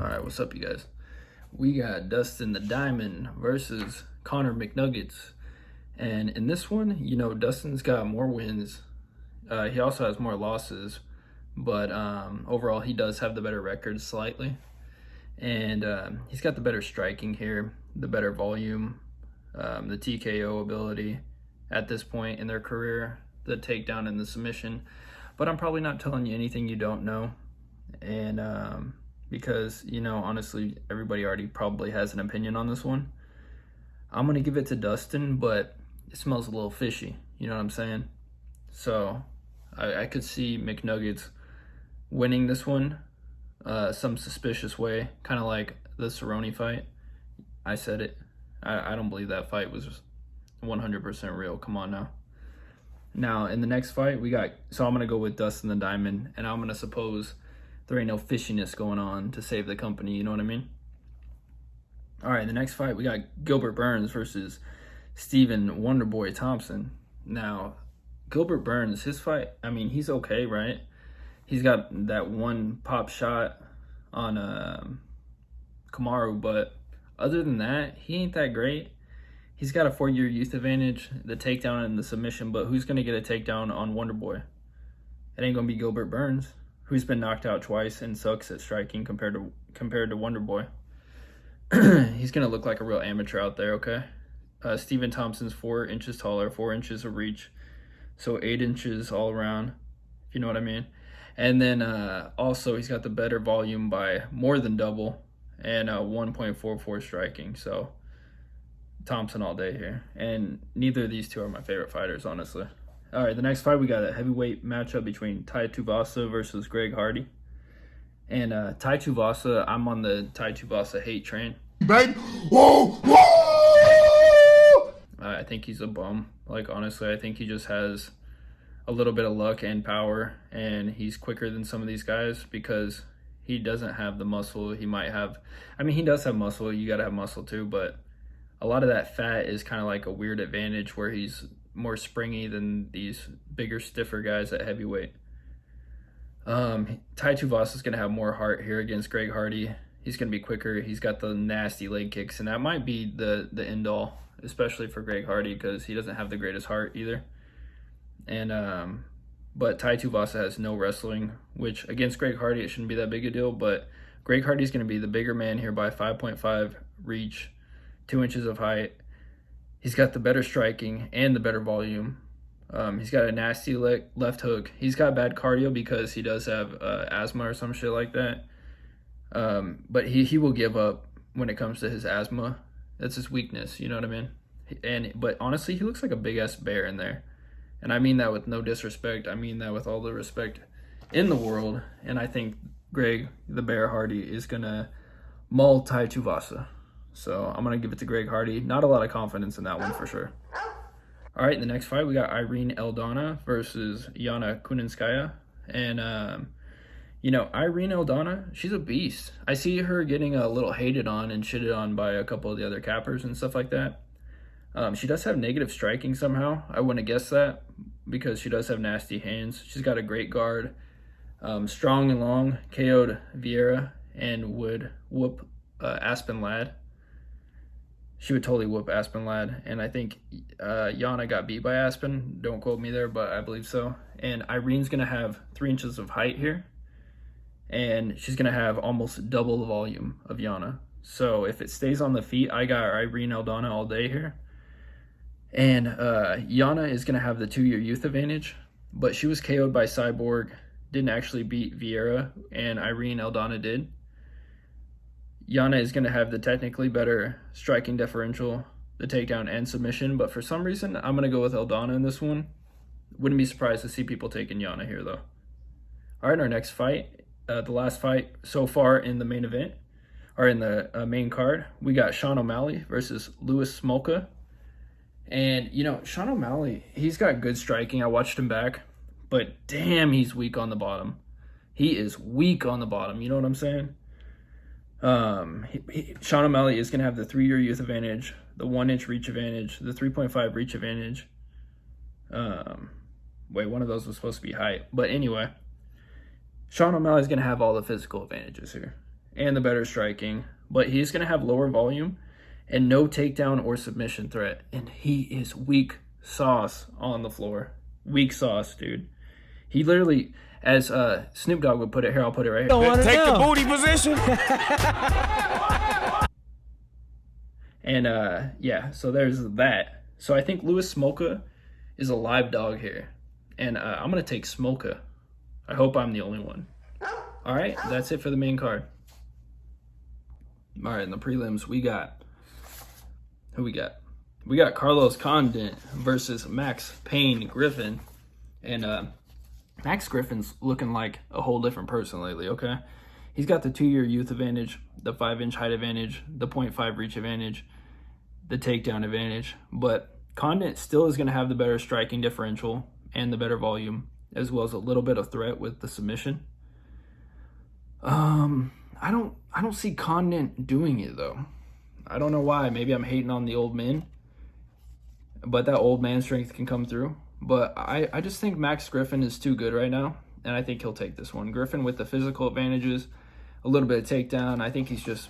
All right, what's up, you guys? We got Dustin the Diamond versus Connor McNuggets. And in this one, Dustin's got more wins. He also has more losses, but overall, he does have the better record slightly. And he's got the better striking here, the better volume, the TKO ability at this point in their career, the takedown and the submission. But I'm probably not telling you anything you don't know. And because, honestly, everybody already probably has an opinion on this one. I'm going to give it to Dustin, but it smells a little fishy. You know what I'm saying? So I could see McNuggets winning this one some suspicious way, kind of like the Cerrone fight. I said it. I don't believe that fight was 100% real. Come on now. Now, in the next fight, I'm going to go with Dustin the Diamond, and I'm going to suppose there ain't no fishiness going on to save the company, you know what I mean? All right, the next fight, we got Gilbert Burns versus Stephen Wonderboy Thompson. Now, Gilbert Burns, his fight, he's okay, right? He's got that one pop shot on Kamaru, but other than that, he ain't that great. He's got a 4-year youth advantage, the takedown and the submission, but who's going to get a takedown on Wonderboy? It ain't going to be Gilbert Burns, who's been knocked out twice and sucks at striking compared to Wonderboy. He's going to look like a real amateur out there, okay? Stephen Thompson's 4 inches taller, 4 inches of reach, so 8 inches all around, if you know what I mean. And then also he's got the better volume by more than double and 1.44 striking, so Thompson all day here. And neither of these two are my favorite fighters, honestly. All right, the next fight, we got a heavyweight matchup between Tai Tuivasa versus Greg Hardy. And Tai Tuivasa, I'm on the Tai Tuivasa hate train. I think he's a bum. Like, honestly, I think he just has a little bit of luck and power, and he's quicker than some of these guys because he doesn't have the muscle he might have. He does have muscle. You got to have muscle too, but a lot of that fat is kind of like a weird advantage where he's more springy than these bigger, stiffer guys at heavyweight. Tai Tuivasa is going to have more heart here against Greg Hardy. He's going to be quicker. He's got the nasty leg kicks, and that might be the end all, especially for Greg Hardy because he doesn't have the greatest heart either. And but Tai Tuivasa has no wrestling, which against Greg Hardy it shouldn't be that big a deal. But Greg Hardy's going to be the bigger man here by 5.5 reach, 2 inches of height. He's got the better striking and the better volume. He's got a nasty left hook. He's got bad cardio because he does have asthma or some shit like that. But he will give up when it comes to his asthma. That's his weakness, you know what I mean? But honestly, he looks like a big-ass bear in there. And I mean that with no disrespect. I mean that with all the respect in the world. And I think Greg, the Bear Hardy, is going to maul Tai Tuivasa. So I'm going to give it to Greg Hardy. Not a lot of confidence in that one for sure. All right, in the next fight, we got Irene Aldana versus Yana Kunitskaya. And, Irene Aldana, she's a beast. I see her getting a little hated on and shitted on by a couple of the other cappers and stuff like that. She does have negative striking somehow. I wouldn't have guessed that because she does have nasty hands. She's got a great guard. Strong and long, KO'd Rivera and would whoop Aspen Ladd. She would totally whoop Aspen Ladd. And I think Yana got beat by Aspen. Don't quote me there, but I believe so. And Irene's going to have 3 inches of height here. And she's going to have almost double the volume of Yana. So if it stays on the feet, I got Irene Aldana all day here. And Yana is going to have the 2-year youth advantage. But she was KO'd by Cyborg. Didn't actually beat Rivera. And Irene Aldana did. Yana is going to have the technically better striking differential, the takedown and submission, but for some reason, I'm going to go with Aldana in this one. Wouldn't be surprised to see people taking Yana here, though. All right, our next fight, the last fight so far in the main event, or in the main card, we got Sean O'Malley versus Louis Smolka. And, Sean O'Malley, he's got good striking. I watched him back, but damn, he's weak on the bottom. He is weak on the bottom, you know what I'm saying? Sean O'Malley is going to have the 3-year youth advantage, the 1-inch reach advantage, the 3.5 reach advantage. One of those was supposed to be height. But anyway, Sean O'Malley is going to have all the physical advantages here. and the better striking, but he's going to have lower volume and no takedown or submission threat. And he is weak sauce on the floor. Weak sauce, dude. He literally, as Snoop Dogg would put it, here, I'll put it right here. Take the booty position. And yeah, so there's that. So I think Louis Smolka is a live dog here. And I'm going to take Smolka. I hope I'm the only one. All right, that's it for the main card. All right, in the prelims, we got... Who we got? We got Carlos Condit versus Max Payne Griffin. And Max Griffin's looking like a whole different person lately, okay? He's got the 2-year youth advantage, the 5-inch height advantage, the 0.5 reach advantage, the takedown advantage. But Condit still is going to have the better striking differential and the better volume, as well as a little bit of threat with the submission. I don't see Condit doing it, though. I don't know why. Maybe I'm hating on the old man, but that old man strength can come through. But I just think Max Griffin is too good right now, and I think he'll take this one. Griffin with the physical advantages, a little bit of takedown. I think he's just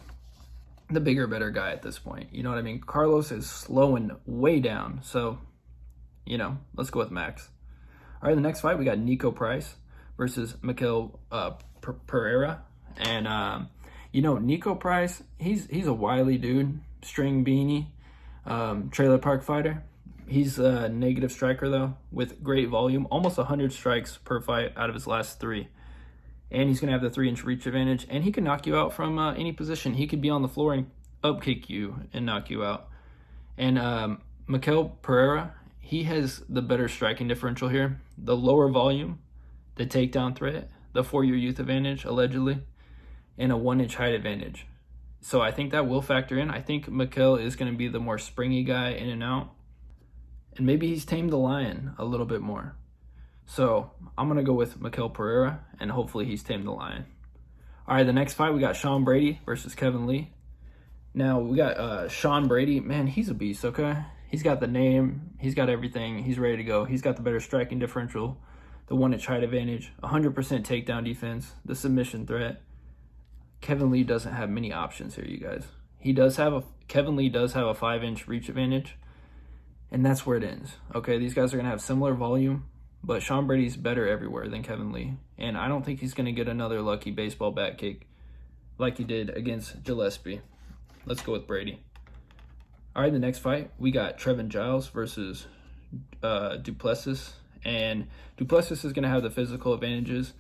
the bigger, better guy at this point. You know what I mean? Carlos is slowing way down. So, you know, let's go with Max. All right, the next fight, we got Nico Price versus Mikael Pereira. And, you know, Nico Price, he's a wily dude, string beanie, trailer park fighter. He's a negative striker, though, with great volume, almost 100 strikes per fight out of his last 3. And he's going to have the 3-inch reach advantage, and he can knock you out from any position. He could be on the floor and up kick you and knock you out. And Mikael Pereira, he has the better striking differential here, the lower volume, the takedown threat, the 4-year youth advantage, allegedly, and a 1-inch height advantage. So I think that will factor in. I think Mikael is going to be the more springy guy in and out. And maybe he's tamed the lion a little bit more. So I'm going to go with Mikael Pereira, and hopefully he's tamed the lion. All right, the next fight, we got Sean Brady versus Kevin Lee. Now, we got Sean Brady. Man, he's a beast, okay? He's got the name. He's got everything. He's ready to go. He's got the better striking differential, the 1-inch height advantage, 100% takedown defense, the submission threat. Kevin Lee doesn't have many options here, you guys. Kevin Lee does have a 5-inch reach advantage, and that's where it ends. Okay, these guys are going to have similar volume, but Sean Brady's better everywhere than Kevin Lee. And I don't think he's going to get another lucky baseball bat kick like he did against Gillespie. Let's go with Brady. All right, the next fight, we got Trevin Giles versus Du Plessis. And Du Plessis is going to have the physical advantages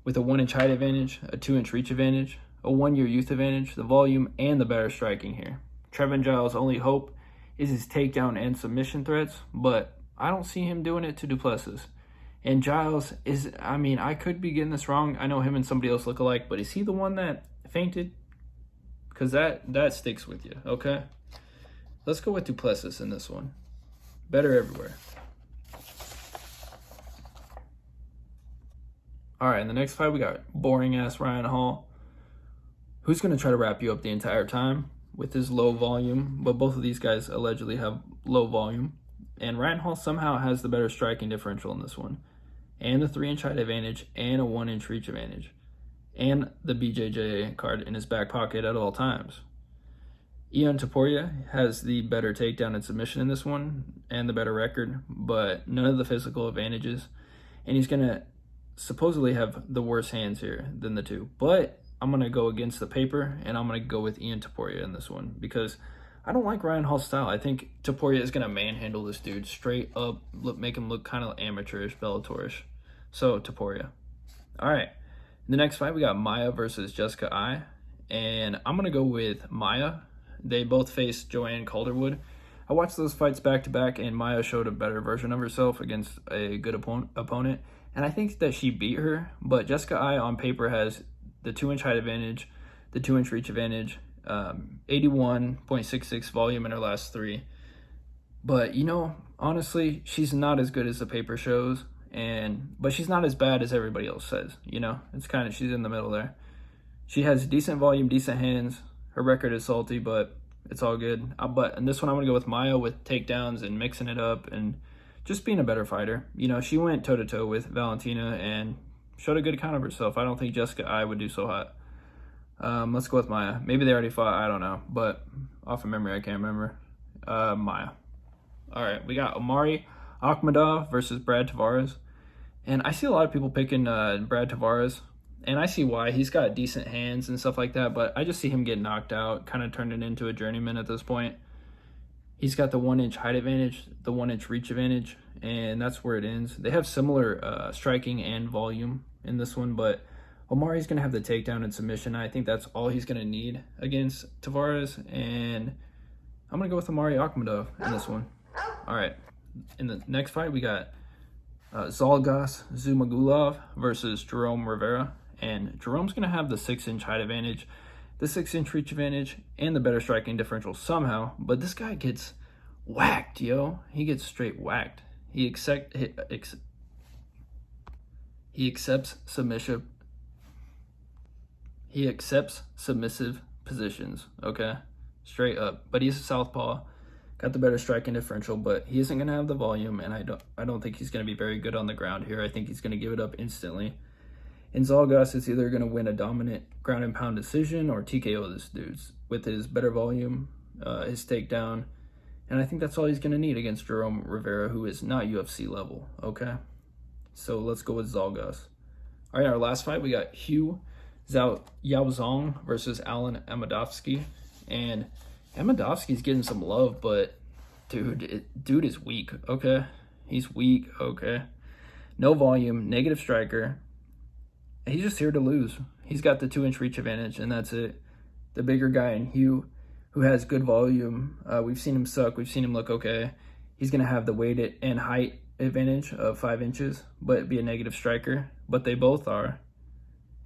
with a 1-inch height advantage, a 2-inch reach advantage, a 1-year youth advantage, the volume, and the better striking here. Trevin Giles' only hope is his takedown and submission threats, but I don't see him doing it to Du Plessis. And Giles is, I mean, I could be getting this wrong. I know him and somebody else look alike, but is he the one that fainted? Because that sticks with you, okay? Let's go with Du Plessis in this one. Better everywhere. All right, in the next fight, we got boring-ass Ryan Hall, who's going to try to wrap you up the entire time with his low volume, but both of these guys allegedly have low volume. And Ryan Hall somehow has the better striking differential in this one, and the 3-inch height advantage, and a 1-inch reach advantage, and the BJJ card in his back pocket at all times. Ion Topuria has the better takedown and submission in this one, and the better record, but none of the physical advantages. And he's going to supposedly have the worse hands here than the two. But I'm going to go against the paper, and I'm going to go with Ion Topuria in this one, because I don't like Ryan Hall's style. I think Topuria is going to manhandle this dude straight up, make him look kind of amateurish, Bellatorish. So, Topuria. All right. In the next fight, we got Maya versus Jessica Ai. And I'm going to go with Maya. They both faced Joanne Calderwood. I watched those fights back-to-back, and Maya showed a better version of herself against a good opponent. And I think that she beat her, but Jessica Ai on paper has the 2-inch height advantage, the 2-inch reach advantage, 81.66 volume in her last 3. But, you know, honestly, she's not as good as the paper shows, but she's not as bad as everybody else says, you know? It's kind of, she's in the middle there. She has decent volume, decent hands. Her record is salty, but it's all good. But in this one, I'm going to go with Maya with takedowns and mixing it up and just being a better fighter. You know, she went toe-to-toe with Valentina and showed a good account of herself. I don't think Jessica Ai would do so hot. Let's go with Maya. Maybe they already fought, I don't know. But off of memory, I can't remember. Maya. All right, we got Omari Akhmedov versus Brad Tavares. And I see a lot of people picking Brad Tavares. And I see why. He's got decent hands and stuff like that. But I just see him get knocked out, kind of turning into a journeyman at this point. He's got the 1-inch height advantage, the 1-inch reach advantage, and that's where it ends. They have similar striking and volume in this one, but Omari's going to have the takedown and submission. I think that's all he's going to need against Tavares, and I'm going to go with Omari Akhmedov in this one. All right, in the next fight, we got Zhalgas Zhumagulov versus Jerome Rivera, and Jerome's going to have the 6-inch height advantage, the 6-inch reach advantage, and the better striking differential somehow, but this guy gets whacked, yo. He gets straight whacked. He accepts submissive. He accepts submissive positions, okay? Straight up. But he's a southpaw, got the better striking differential, but he isn't going to have the volume, and I don't think he's going to be very good on the ground here. I think he's going to give it up instantly. And Zhalgas is either going to win a dominant ground and pound decision or TKO this dude with his better volume, his takedown. And I think that's all he's going to need against Jerome Rivera, who is not UFC level, okay? So let's go with Zhalgas. All right, our last fight, we got Hugh Yaozong versus Alen Amedovski. And Amedovski's getting some love, but dude is weak, okay? He's weak, okay? No volume, negative striker. He's just here to lose. He's got the 2-inch reach advantage, and that's it. The bigger guy in Hugh, who has good volume, we've seen him suck. We've seen him look okay. He's going to have the weight and height advantage of 5 inches, but be a negative striker. But they both are.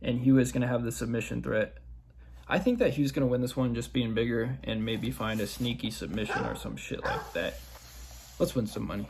And Hugh is going to have the submission threat. I think that Hugh's going to win this one just being bigger and maybe find a sneaky submission or some shit like that. Let's win some money.